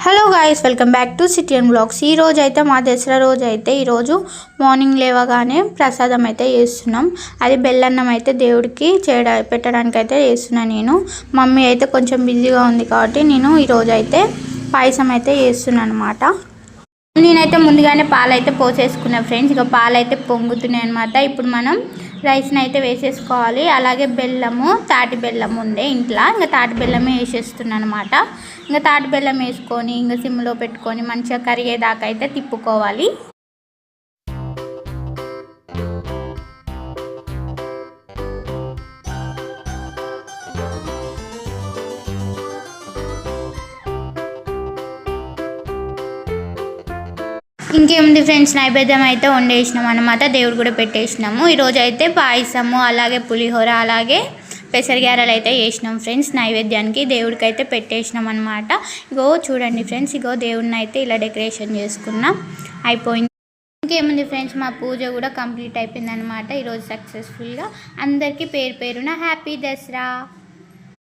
Hello guys, welcome back to city and blogs. ఈ రోజు అయితే మా దసరా రోజు అయితే ఈరోజు మార్నింగ్ లేవగానే ప్రసాదం అయితే చేస్తున్నాం. అది బెల్లన్నం అయితే దేవుడికి పెట్టడానికి అయితే చేస్తున్నాను నేను. మమ్మీ అయితే కొంచెం బిజీగా ఉంది కాబట్టి నేను ఈరోజు అయితే పాయసం అయితే చేస్తున్నాను అనమాట. నేనైతే ముందుగానే పాలైతే పోసేసుకున్నా ఫ్రెండ్స్. ఇక పాలైతే పొంగుతున్నాయి అనమాట. ఇప్పుడు మనం రైస్ని అయితే వేసేసుకోవాలి. అలాగే బెల్లము, తాటి బెల్లం ఉండే ఇంట్లో, ఇంకా తాటి బెల్లమే వేసేస్తున్నాను అనమాట. ఇంకా తాటి బెల్లం వేసుకొని ఇంకా సిమ్లో పెట్టుకొని మంచిగా కరిగేదాకా అయితే తిప్పుకోవాలి. ఇంకేముంది ఫ్రెండ్స్, నైవేద్యం అయితే వండేసినాం అనమాట. దేవుడు కూడా పెట్టేసినాము. ఈరోజు అయితే పాయసము, అలాగే పులిహోర, అలాగే పెసరగారెలు అయితే చేసినాం ఫ్రెండ్స్. నైవేద్యానికి దేవుడికి అయితే పెట్టేసినాం అనమాట. ఇగో చూడండి ఫ్రెండ్స్, ఇగో దేవుడిని అయితే ఇలా డెకరేషన్ చేసుకున్నాం, అయిపోయింది. ఇంకేముంది ఫ్రెండ్స్, మా పూజ కూడా కంప్లీట్ అయిపోయింది అనమాట ఈరోజు సక్సెస్ఫుల్గా. అందరికీ పేరు పేరున హ్యాపీ దసరా.